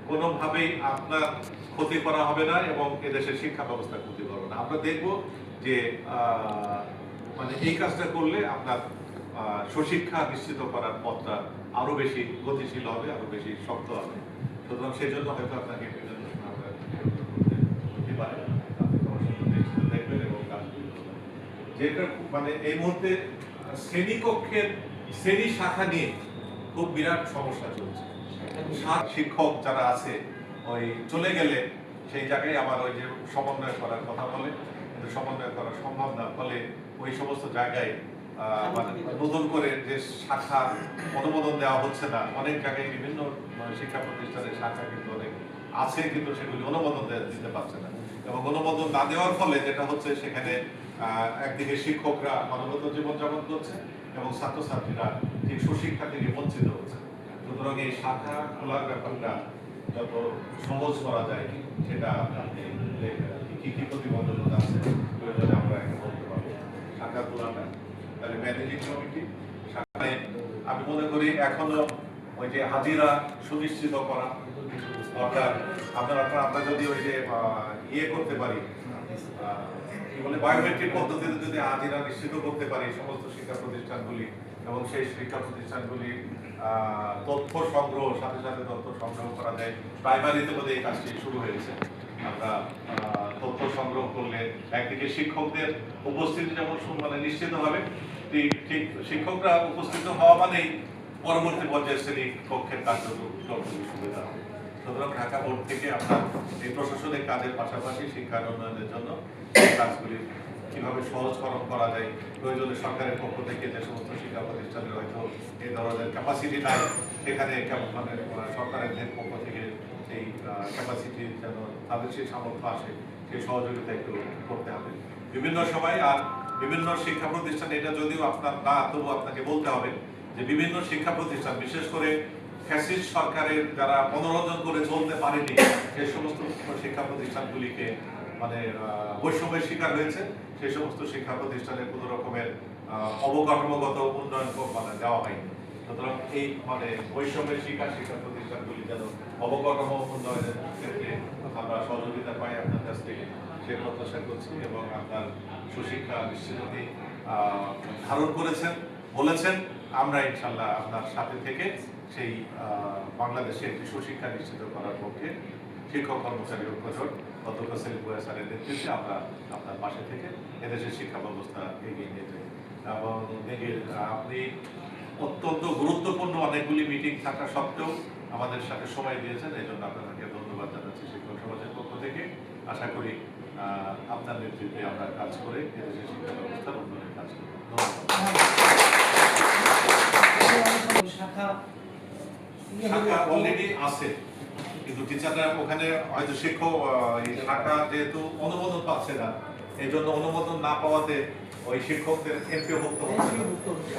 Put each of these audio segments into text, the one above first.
কোনোভাবেই আপনার ক্ষতি করা হবে না এবং এদেশের শিক্ষা ব্যবস্থা ক্ষতি করবে না। আমরা দেখব যে মানে এই কাজটা করলে আপনার সুশিক্ষা নিশ্চিত করার পথটা আরো বেশি গতিশীল হবে, আরো বেশি শক্ত হবে। সুতরাং সেই জন্য হয়তো আপনাকে দেখবেন এবং যেটা মানে এই মুহূর্তে শ্রেণীকক্ষের শ্রেণী শাখা নিয়ে খুব বিরাট সমস্যা চলছে। শিক্ষক যারা আছে ওই চলে গেলে সেই জায়গায় আবার ওই যে সমন্বয় করার কথা বলে, কিন্তু সমন্বয় করা সম্ভব না, ফলে ওই সমস্ত জায়গায় মানে নতুন করে যে শাখা অনুমোদন দেওয়া হচ্ছে না। অনেক জায়গায় বিভিন্ন শিক্ষা প্রতিষ্ঠানের শাখা কিন্তু অনেক আছে, কিন্তু সেগুলি অনুমোদন দিতে পারছে না। এবং অনুমোদন না দেওয়ার ফলে যেটা হচ্ছে, সেখানে একদিকে শিক্ষকরা মানবত জীবনযাপন করছে এবং ছাত্রছাত্রীরা ঠিক সুশিক্ষা থেকে বঞ্চিত হচ্ছে। সুতরাং এই শাখা খোলার ব্যাপারটা যত সহজ করা যায় সেটা কি কি প্রতিবন্ধকতা আছে প্রয়োজনে আমরা একটা বলতে পারবো। শাখা খোলাটা তাহলে ম্যানেজিং কমিটি শাখায় আমি মনে করি এখনো ওই যে হাজিরা সুনিশ্চিত করা অর্থাৎ আমরা যদি ওই যে ইয়ে করতে পারি, কি বলে, বায়োমেট্রিক পদ্ধতিতে যদি হাজিরা নিশ্চিত করতে পারি সমস্ত শিক্ষা প্রতিষ্ঠানগুলি, এবং সেই শিক্ষা প্রতিষ্ঠানগুলি তথ্য সংগ্রহ সাথে সাথে তথ্য সংগ্রহ করা যায়। প্রাইমারিতে বোধহয় এই কাজটি শুরু হয়েছে। আমরা তথ্য সংগ্রহ করলে একদিকে শিক্ষকদের উপস্থিতি যেমন মানে নিশ্চিত হবে, ঠিক শিক্ষকরা উপস্থিত হওয়া মানেই পরবর্তী পর্যায়ে শ্রেণী কক্ষের কার্যক্রম সুবিধা হবে। সুতরাং ঢাকা বোর্ড থেকে আপনার এই প্রশাসনিক কাজের পাশাপাশি শিক্ষার উন্নয়নের জন্য কাজগুলি কিভাবে সহজকরণ করা যায়, প্রয়োজনে সরকারের পক্ষ থেকে যে সমস্ত শিক্ষা প্রতিষ্ঠানের হয়তো এই ধরনের ক্যাপাসিটি নাই, সেখানে মানে সরকারের পক্ষ থেকে সেই ক্যাপাসিটি যেন তাদের সেই সামর্থ্য আসে, সেই সহযোগিতা একটু করতে হবে বিভিন্ন সময়। আর বিভিন্ন শিক্ষা প্রতিষ্ঠান, এটা যদিও আপনার না, তবু আপনাকে বলতে হবে যে বিভিন্ন শিক্ষা প্রতিষ্ঠান, বিশেষ করে ফ্যাসিস্ট সরকারের যারা মনোরঞ্জন করে চলতে পারেনি সেই সমস্ত শিক্ষা প্রতিষ্ঠানগুলিকে মানে বৈষম্যের শিকার হয়েছে, সেই সমস্ত শিক্ষা প্রতিষ্ঠানের কোনো রকমের অবকাঠামোগত উন্নয়ন মানে দেওয়া হয়নি। সুতরাং এই মানে বৈষম্যের শিকার শিক্ষা প্রতিষ্ঠানগুলি যেন অবকাঠামো উন্নয়নের ক্ষেত্রে আমরা সহযোগিতা পাই আপনার কাছ থেকে, সে প্রত্যাশা করছি। এবং আপনার সুশিক্ষা নিশ্চিতই ধারণ করেছেন, বলেছেন, আমরা ইনশাল্লাহ আপনার সাথে থেকে সেই বাংলাদেশে একটি সুশিক্ষা নিশ্চিত করার পক্ষে শিক্ষক কর্মচারী ঐক্যজোট অধ্যক্ষ সেলিম ভূঁইয়া স্যারের নেতৃত্বে আমরা আপনার পাশে থেকে এদেশের শিক্ষা ব্যবস্থা এগিয়ে নিয়ে যাই। এবং আপনি অত্যন্ত গুরুত্বপূর্ণ অনেকগুলি মিটিং থাকা সত্ত্বেও আমাদের সাথে সময় দিয়েছেন, এই জন্য আপনাদেরকে ধন্যবাদ জানাচ্ছি শিক্ষক সমাজের পক্ষ থেকে। আশা করি আপনার নেতৃত্বে আমরা কাজ করে এদেশের শিক্ষা ব্যবস্থার উন্নয়নের কাজ করব। শাখা অলরেডি আছে, কিন্তু টিচাররা ওখানে হয়তো শিক্ষক শাখা যেহেতু অনুমোদন পাচ্ছে না, এই জন্য অনুমোদন না পাওয়াতে ওই শিক্ষকদের এমপিওভুক্ত হচ্ছে না,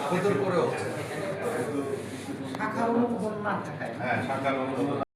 আবেদন করে হচ্ছে। হ্যাঁ, শাখার অনুমোদন